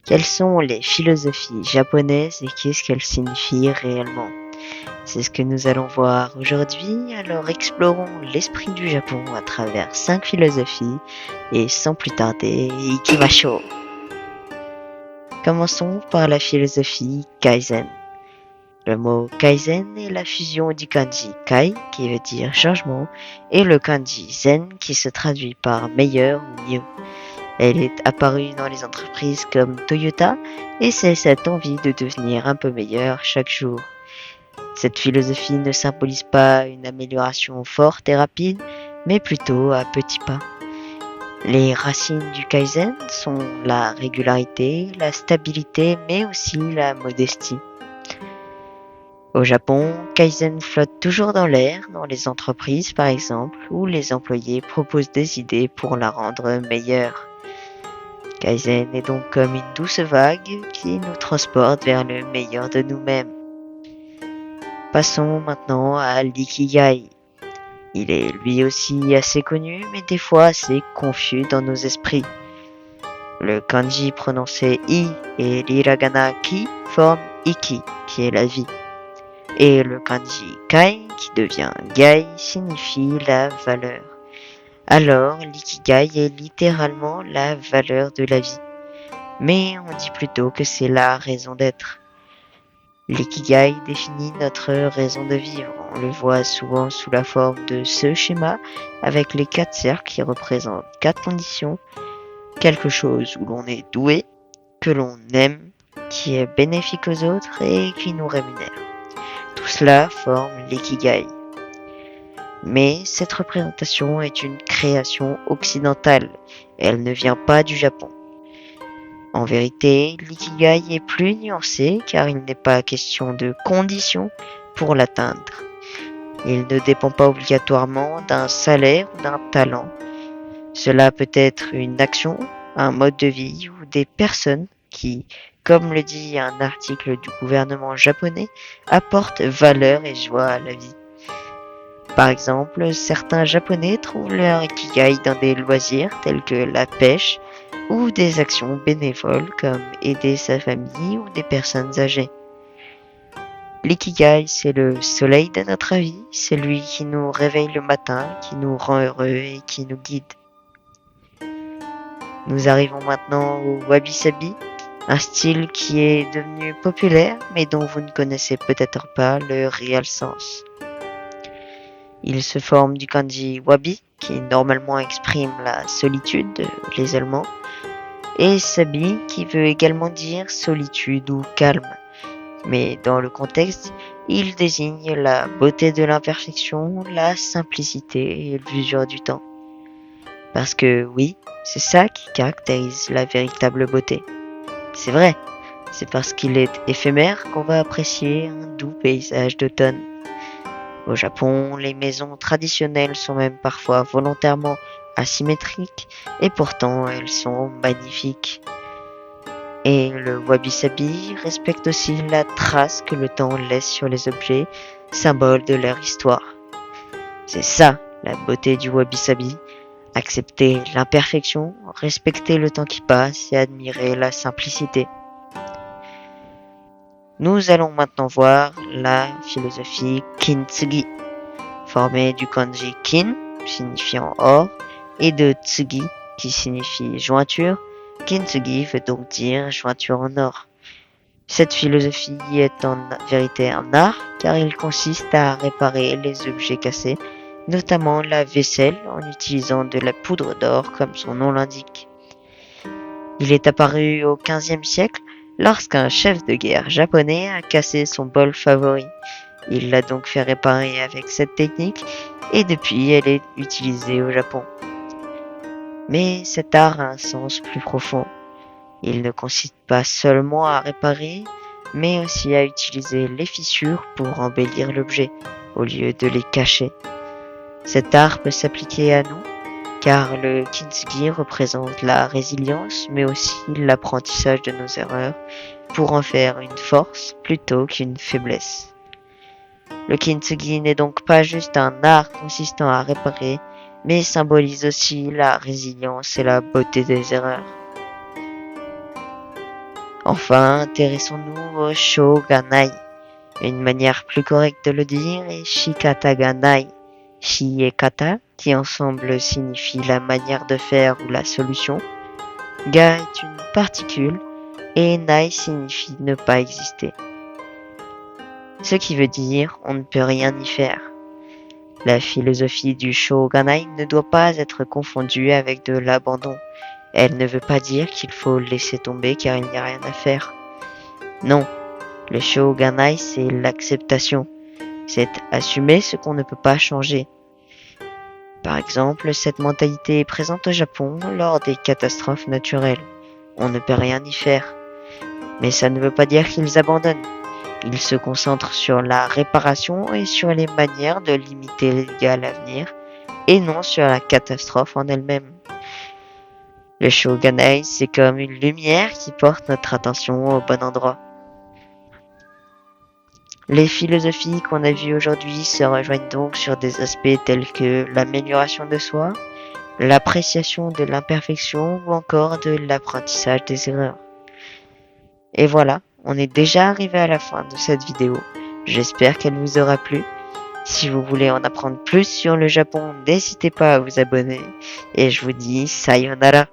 Quelles sont les philosophies japonaises et qu'est-ce qu'elles signifient réellement? C'est ce que nous allons voir aujourd'hui, alors explorons l'esprit du Japon à travers 5 philosophies et sans plus tarder, ikimashou! Commençons par la philosophie Kaizen. Le mot Kaizen est la fusion du kanji Kai, qui veut dire changement, et le kanji Zen, qui se traduit par meilleur ou mieux. Elle est apparue dans les entreprises comme Toyota, et c'est cette envie de devenir un peu meilleur chaque jour. Cette philosophie ne symbolise pas une amélioration forte et rapide, mais plutôt à petits pas. Les racines du Kaizen sont la régularité, la stabilité, mais aussi la modestie. Au Japon, Kaizen flotte toujours dans l'air, dans les entreprises par exemple, où les employés proposent des idées pour la rendre meilleure. Kaizen est donc comme une douce vague qui nous transporte vers le meilleur de nous-mêmes. Passons maintenant à l'ikigai. Il est lui aussi assez connu, mais des fois assez confus dans nos esprits. Le kanji prononcé i et l'hiragana ki forment iki, qui est la vie. Et le kanji kai, qui devient gai, signifie la valeur. Alors, l'ikigai est littéralement la valeur de la vie. Mais on dit plutôt que c'est la raison d'être. L'ikigai définit notre raison de vivre. On le voit souvent sous la forme de ce schéma avec les 4 cercles qui représentent 4 conditions. Quelque chose où l'on est doué, que l'on aime, qui est bénéfique aux autres et qui nous rémunère. Tout cela forme l'ikigai. Mais cette représentation est une création occidentale. Elle ne vient pas du Japon. En vérité, l'ikigai est plus nuancé car il n'est pas question de conditions pour l'atteindre. Il ne dépend pas obligatoirement d'un salaire ou d'un talent. Cela peut être une action, un mode de vie ou des personnes qui, comme le dit un article du gouvernement japonais, apportent valeur et joie à la vie. Par exemple, certains Japonais trouvent leur ikigai dans des loisirs tels que la pêche ou des actions bénévoles comme aider sa famille ou des personnes âgées. L'ikigai, c'est le soleil de notre vie, c'est lui qui nous réveille le matin, qui nous rend heureux et qui nous guide. Nous arrivons maintenant au wabi-sabi, un style qui est devenu populaire mais dont vous ne connaissez peut-être pas le réel sens. Il se forme du kanji wabi, qui normalement exprime la solitude, l'isolement, et sabi, qui veut également dire solitude ou calme. Mais dans le contexte, il désigne la beauté de l'imperfection, la simplicité et l'usure du temps. Parce que oui, c'est ça qui caractérise la véritable beauté. C'est vrai, c'est parce qu'il est éphémère qu'on va apprécier un doux paysage d'automne. Au Japon, les maisons traditionnelles sont même parfois volontairement asymétriques et pourtant elles sont magnifiques. Et le wabi-sabi respecte aussi la trace que le temps laisse sur les objets, symbole de leur histoire. C'est ça la beauté du wabi-sabi, accepter l'imperfection, respecter le temps qui passe et admirer la simplicité. Nous allons maintenant voir la philosophie kintsugi, formée du kanji kin, signifiant or, et de tsugi, qui signifie jointure. Kintsugi veut donc dire jointure en or. Cette philosophie est en vérité un art, car il consiste à réparer les objets cassés, notamment la vaisselle, en utilisant de la poudre d'or, comme son nom l'indique. Il est apparu au XVe siècle, lorsqu'un chef de guerre japonais a cassé son bol favori. Il l'a donc fait réparer avec cette technique et depuis elle est utilisée au Japon. Mais cet art a un sens plus profond. Il ne consiste pas seulement à réparer, mais aussi à utiliser les fissures pour embellir l'objet, au lieu de les cacher. Cet art peut s'appliquer à nous, car le kintsugi représente la résilience, mais aussi l'apprentissage de nos erreurs, pour en faire une force plutôt qu'une faiblesse. Le kintsugi n'est donc pas juste un art consistant à réparer, mais symbolise aussi la résilience et la beauté des erreurs. Enfin, intéressons-nous au Shoganai. Une manière plus correcte de le dire est Shikataganai. Shi et kata, qui ensemble signifient la manière de faire ou la solution. Ga est une particule et nai signifie ne pas exister. Ce qui veut dire on ne peut rien y faire. La philosophie du Shoganai ne doit pas être confondue avec de l'abandon. Elle ne veut pas dire qu'il faut laisser tomber car il n'y a rien à faire. Non, le Shoganai c'est l'acceptation. C'est assumer ce qu'on ne peut pas changer. Par exemple, cette mentalité est présente au Japon lors des catastrophes naturelles. On ne peut rien y faire. Mais ça ne veut pas dire qu'ils abandonnent. Ils se concentrent sur la réparation et sur les manières de limiter les dégâts à l'avenir, et non sur la catastrophe en elle-même. Le Shoganai, c'est comme une lumière qui porte notre attention au bon endroit. Les philosophies qu'on a vues aujourd'hui se rejoignent donc sur des aspects tels que l'amélioration de soi, l'appréciation de l'imperfection ou encore de l'apprentissage des erreurs. Et voilà, on est déjà arrivé à la fin de cette vidéo. J'espère qu'elle vous aura plu. Si vous voulez en apprendre plus sur le Japon, n'hésitez pas à vous abonner. Et je vous dis sayonara.